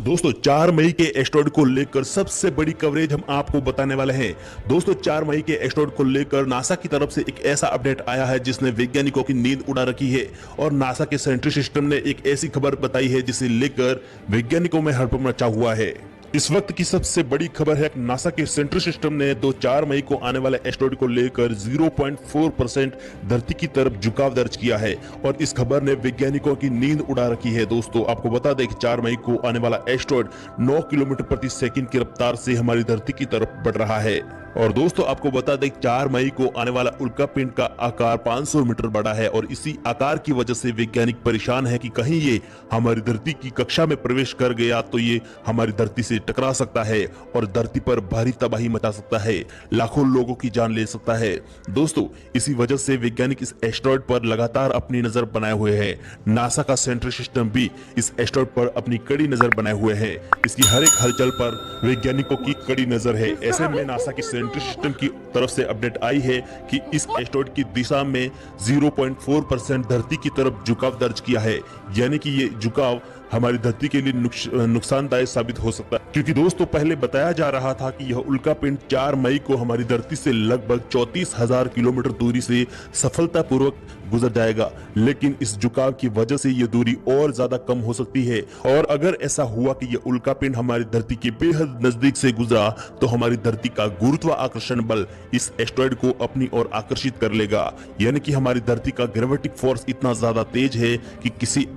दोस्तों 4 मई के एस्ट्रॉयड को लेकर सबसे बड़ी कवरेज हम आपको बताने वाले हैं। दोस्तों 4 मई के एस्ट्रॉयड को लेकर नासा की तरफ से एक ऐसा अपडेट आया है जिसने वैज्ञानिकों की नींद उड़ा रखी है और नासा के सेंट्री सिस्टम ने एक ऐसी खबर बताई है जिसे लेकर वैज्ञानिकों में हड़कंप मचा हुआ है। इस वक्त की सबसे बड़ी खबर है नासा के सेंट्री सिस्टम ने 4 मई को आने वाले एस्ट्रॉयड को लेकर 0.4% धरती की तरफ झुकाव दर्ज किया है और इस खबर ने वैज्ञानिकों की नींद उड़ा रखी है। दोस्तों आपको बता दें कि 4 मई को आने वाला एस्ट्रॉयड 9 किलोमीटर प्रति सेकंड की रफ्तार से हमारी धरती की तरफ बढ़ रहा है। और दोस्तों आपको बता दें 4 मई को आने वाला उल्का पिंड का आकार 500 मीटर बड़ा है और इसी आकार की वजह से वैज्ञानिक परेशान है कि कहीं ये हमारी धरती की कक्षा में प्रवेश कर गया तो ये हमारी धरती से टकरा सकता है और धरती पर भारी तबाही मचा सकता है, लाखों लोगों की जान ले सकता है। दोस्तों इसी वजह से वैज्ञानिक इस एस्ट्रॉयड पर लगातार अपनी नजर बनाए हुए हैं। नासा का सेंट्री सिस्टम भी इस एस्ट्रॉयड पर अपनी कड़ी नजर बनाए हुए है। इसकी हर एक हलचल पर वैज्ञानिकों की कड़ी नजर है। ऐसे में नासा की सेंट्री सिस्टम की तरफ से अपडेट आई है कि इस एस्ट्रॉयड की दिशा में 0.4% धरती की तरफ झुकाव दर्ज किया है, यानी कि ये झुकाव हमारी धरती के लिए नुकसानदायक साबित हो सकता है। क्योंकि दोस्तों पहले बताया जा रहा था कि यह उल्का पिंड 4 मई को हमारी धरती से लगभग 34,000 किलोमीटर दूरी से सफलतापूर्वक गुजर जाएगा, लेकिन इस झुकाव की वजह से यह दूरी और ज्यादा कम हो सकती है। और अगर ऐसा हुआ कि यह उल्का पिंड हमारी धरती के बेहद नजदीक से गुजरा तो हमारी धरती का गुरुत्वाकर्षण बल इस एस्ट्रॉयड को अपनी ओर आकर्षित कर लेगा, यानी कि हमारी धरती का ग्रेविटिक फोर्स इतना ज्यादा तेज है कि किसी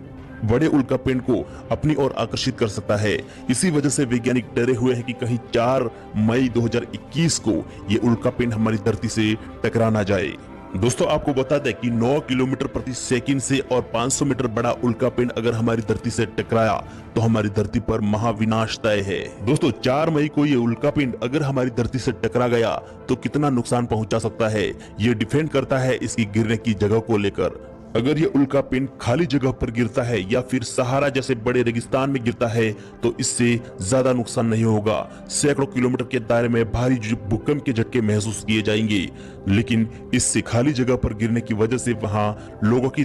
बड़े उल्का पिंड को अपनी ओर आकर्षित कर सकता है। इसी वजह से वैज्ञानिक डरे हुए हैं कि कहीं 4 मई 2021 को ये उल्का पिंड हमारी धरती से टकरा ना जाए। दोस्तों आपको बता दें कि 9 किलोमीटर प्रति सेकंड से और 500 मीटर बड़ा उल्का पिंड अगर हमारी धरती से टकराया तो हमारी धरती पर महाविनाश तय है। दोस्तों 4 मई को ये उल्का पिंड अगर हमारी धरती से टकरा गया तो कितना नुकसान पहुंचा सकता है, ये डिपेंड करता है इसकी गिरने की जगह को लेकर। अगर ये उल्का पिंड खाली जगह पर गिरता है या फिर सहारा जैसे बड़े रेगिस्तान में गिरता है तो इससे ज्यादा नुकसान नहीं होगा। सैकड़ों किलोमीटर के दायरे में भारी भूकंप के झटके महसूस किए जाएंगे, लेकिन इससे खाली जगह पर गिरने की वजह से वहां लोगों की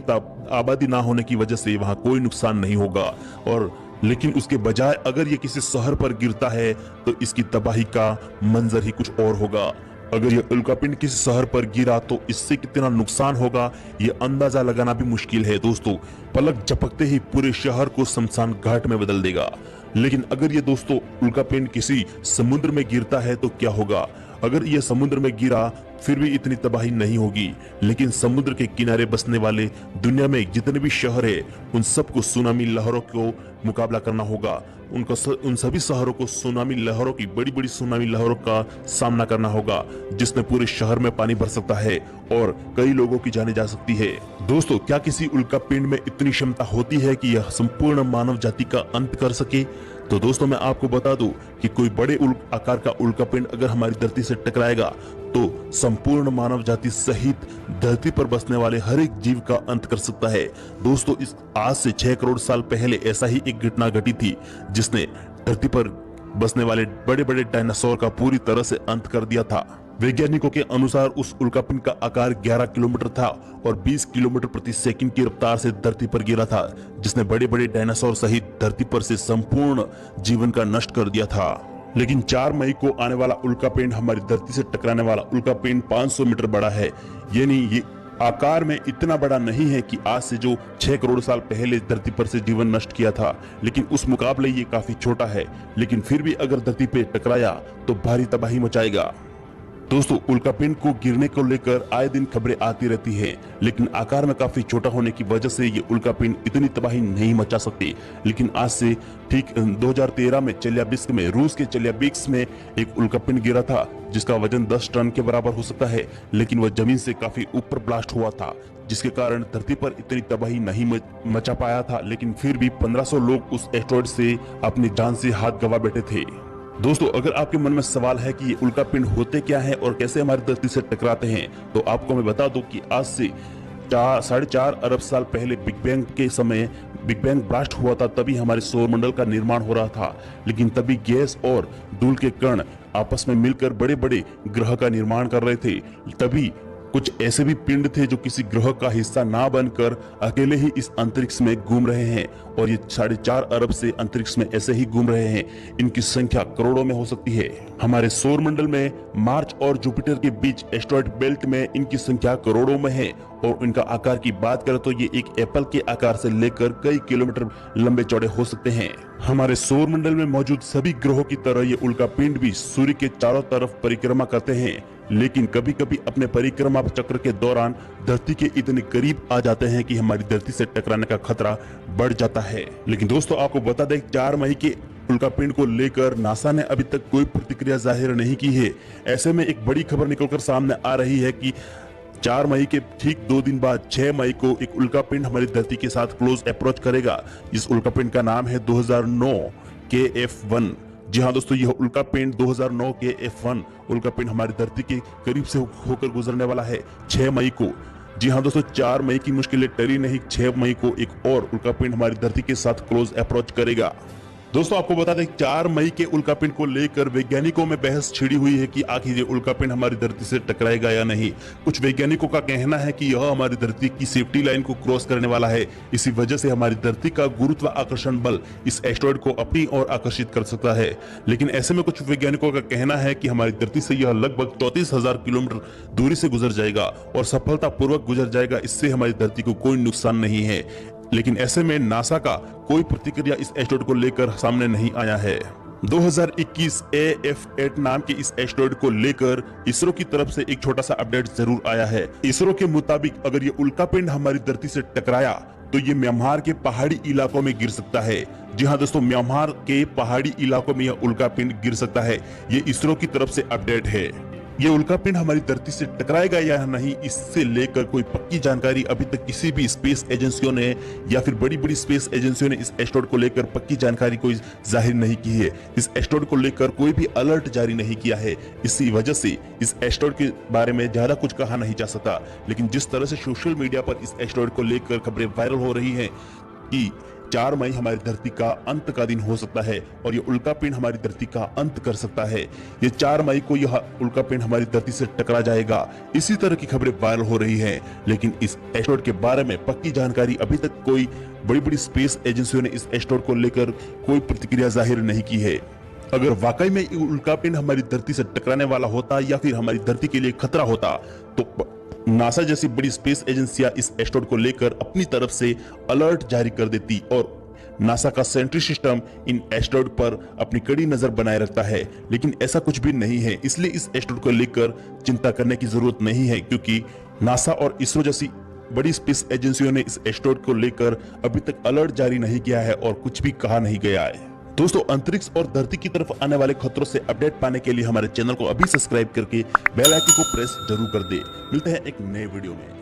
आबादी ना होने की वजह से वहां कोई नुकसान नहीं होगा। और लेकिन उसके बजाय अगर ये किसी शहर पर गिरता है तो इसकी तबाही का मंजर ही कुछ और होगा। अगर ये उल्कापिंड किसी शहर पर गिरा तो इससे कितना नुकसान होगा ये अंदाजा लगाना भी मुश्किल है। दोस्तों पलक झपकते ही पूरे शहर को शमशान घाट में बदल देगा। लेकिन अगर ये दोस्तों उल्कापिंड किसी समुद्र में गिरता है तो क्या होगा? अगर ये समुद्र में गिरा फिर भी इतनी तबाही नहीं होगी, लेकिन समुद्र के किनारे बसने वाले दुनिया में जितने भी शहर है उन सबको सुनामी लहरों को मुकाबला करना होगा। उन सभी शहरों को सुनामी लहरों की बड़ी बड़ी सुनामी लहरों का सामना करना होगा, जिसमें पूरे शहर में पानी भर सकता है और कई लोगों की जाने जा सकती है। दोस्तों क्या किसी उल्का पिंड में इतनी क्षमता होती है कि यह संपूर्ण मानव जाति का अंत कर सके? तो दोस्तों मैं आपको बता दूं कि कोई बड़े आकार का उल्का पिंड अगर हमारी धरती से टकराएगा तो संपूर्ण मानव जाति सहित धरती पर बसने वाले हर एक जीव का अंत कर सकता है। दोस्तों इस आज से 6 करोड़ साल पहले ऐसा ही एक घटना घटी थी जिसने धरती पर बसने वाले बड़े बड़े डायनासोर का पूरी तरह से अंत कर दिया था। वैज्ञानिकों के अनुसार उस उल्कापिंड का आकार 11 किलोमीटर था और 20 किलोमीटर प्रति सेकंड की रफ्तार से धरती पर गिरा था, जिसने बड़े बड़े डायनासोर सहित धरती पर से संपूर्ण जीवन का नष्ट कर दिया था। लेकिन 4 मई को आने वाला उल्कापिंड हमारी धरती से टकराने वाला उल्कापिंड 500 मीटर बड़ा है, यानी ये आकार में इतना बड़ा नहीं है कि आज से जो 6 करोड़ साल पहले धरती पर से जीवन नष्ट किया था, लेकिन उस मुकाबले ये काफी छोटा है। लेकिन फिर भी अगर धरती पे टकराया तो भारी तबाही मचाएगा। दोस्तों उल्कापिंड को गिरने को लेकर आए दिन खबरें आती रहती हैं, लेकिन आकार में काफी छोटा होने की वजह से ये उल्कापिंड इतनी तबाही नहीं मचा सकती। लेकिन आज से ठीक 2013 में चेल्याबिस्क में, रूस के चेल्याबिस्क में एक उल्कापिंड गिरा था जिसका वजन 10 टन के बराबर हो सकता है, लेकिन वह जमीन से काफी ऊपर ब्लास्ट हुआ था, जिसके कारण धरती पर इतनी तबाही नहीं मचा पाया था। लेकिन फिर भी 1500 लोग उस एस्ट्रॉयड से अपनी जान से हाथ गंवा बैठे थे। दोस्तों अगर आपके मन में सवाल है कि ये उल्कापिंड होते क्या हैं और कैसे हमारी धरती से टकराते हैं, तो आपको मैं बता दूं कि आज से 4.5 अरब साल पहले बिग बैंग के समय बिग बैंग ब्लास्ट हुआ था, तभी हमारे सौरमंडल का निर्माण हो रहा था। लेकिन तभी गैस और धूल के कण आपस में मिलकर बड़े बड़े ग्रह का निर्माण कर रहे थे। तभी कुछ ऐसे भी पिंड थे जो किसी ग्रह का हिस्सा ना बनकर अकेले ही इस अंतरिक्ष में घूम रहे हैं और ये 4.5 अरब से अंतरिक्ष में ऐसे ही घूम रहे हैं। इनकी संख्या करोड़ों में हो सकती है। हमारे सौर मंडल में मार्च और जुपिटर के बीच एस्टेरॉयड बेल्ट में इनकी संख्या करोड़ों में है और इनका आकार की बात करें तो ये एक एप्पल के आकार से लेकर कई किलोमीटर लंबे चौड़े हो सकते हैं। हमारे सौर मंडल में मौजूद सभी ग्रहों की तरह ये उल्कापिंड भी सूर्य के चारों तरफ परिक्रमा करते हैं, लेकिन कभी कभी अपने परिक्रमा चक्र के दौरान धरती के इतने करीब आ जाते हैं कि हमारी धरती से टकराने का खतरा बढ़ जाता है। लेकिन दोस्तों आपको बता दें 4 मई के उल्कापिंड को लेकर नासा ने अभी तक कोई प्रतिक्रिया जाहिर नहीं की है। ऐसे में एक बड़ी खबर निकलकर सामने आ रही है कि 4 मई के ठीक 2 दिन बाद 6 मई को एक उल्कापिंड हमारी धरती के साथ क्लोज अप्रोच करेगा। इस उल्कापिंड का नाम है 2009 KF1। जी हाँ दोस्तों, यह उल्कापिंड 2009 KF1 उल्कापिंड हमारी धरती के करीब से होकर गुजरने वाला है 6 मई को। जी हाँ दोस्तों, 4 मई की मुश्किलें टली नहीं, 6 मई को एक और उल्कापिंड हमारी धरती के साथ क्लोज अप्रोच करेगा। दोस्तों आपको बता दें 4 मई के उल्कापिंड को लेकर वैज्ञानिकों में बहस छिड़ी हुई है कि आखिर ये उल्कापिंड हमारी धरती से टकराएगा या नहीं। कुछ वैज्ञानिकों का कहना है कि यह हमारी धरती की सेफ्टी लाइन को क्रॉस करने वाला है। इसी वजह से हमारी धरती का गुरुत्वाकर्षण बल इस एस्टेरॉयड को अपनी ओर आकर्षित कर सकता है। लेकिन ऐसे में कुछ वैज्ञानिकों का कहना है कि हमारी धरती से यह लगभग 34,000 किलोमीटर दूरी से गुजर जाएगा और सफलतापूर्वक गुजर जाएगा। इससे हमारी धरती को कोई नुकसान नहीं है। लेकिन ऐसे में नासा का कोई प्रतिक्रिया इस एस्टेरॉयड को लेकर सामने नहीं आया है। 2021 AF8 नाम के इस एस्टेरॉयड को लेकर इसरो की तरफ से एक छोटा सा अपडेट जरूर आया है। इसरो के मुताबिक अगर ये उल्कापिंड हमारी धरती से टकराया तो ये म्यांमार के पहाड़ी इलाकों में गिर सकता है। जी हाँ दोस्तों, म्यांमार के पहाड़ी इलाकों में यह उल्कापिंड गिर सकता है। ये इसरो की तरफ से अपडेट है। ये उल्कापिंड हमारी धरती से टकराएगा या नहीं, इससे लेकर कोई पक्की जानकारी अभी तक किसी भी स्पेस एजेंसियों ने या फिर बड़ी बड़ी स्पेस एजेंसियों ने इस एस्टेरॉयड को लेकर पक्की जानकारी कोई जाहिर नहीं की है। इस एस्टेरॉयड को लेकर कोई भी अलर्ट जारी नहीं किया है। इसी वजह से इस एस्टेरॉयड के बारे में ज्यादा कुछ कहा नहीं जा सकता। लेकिन जिस तरह से सोशल मीडिया पर इस एस्टेरॉयड को लेकर खबरें वायरल हो रही है कि 4 मई हमारी धरती का अंत का दिन हो सकता है और ये उल्कापिंड हमारी धरती का अंत कर सकता है। ये 4 मई को यह उल्कापिंड हमारी धरती से टकरा जाएगा। इसी तरह की खबरें वायरल हो रही हैं। लेकिन इस एस्टेरॉयड के बारे में पक्की जानकारी अभी तक कोई बड़ी बड़ी स्पेस एजेंसियों ने इस एस्टेरॉयड को लेकर कोई प्रतिक्रिया जाहिर नहीं की है। अगर वाकई में उल्कापिंड हमारी धरती से टकराने वाला होता या फिर हमारी धरती के लिए खतरा होता तो नासा जैसी बड़ी स्पेस एजेंसियां इस एस्टेरॉयड को लेकर अपनी तरफ से अलर्ट जारी कर देती और नासा का सेंट्री सिस्टम इन एस्टेरॉयड पर अपनी कड़ी नजर बनाए रखता है। लेकिन ऐसा कुछ भी नहीं है, इसलिए इस एस्टेरॉयड को लेकर चिंता करने की जरूरत नहीं है, क्योंकि नासा और इसरो जैसी बड़ी स्पेस एजेंसियों ने इस एस्टेरॉयड को लेकर अभी तक अलर्ट जारी नहीं किया है और कुछ भी कहा नहीं गया है। दोस्तों अंतरिक्ष और धरती की तरफ आने वाले खतरों से अपडेट पाने के लिए हमारे चैनल को अभी सब्सक्राइब करके बेल आइकन को प्रेस जरूर कर दे। मिलते हैं एक नए वीडियो में।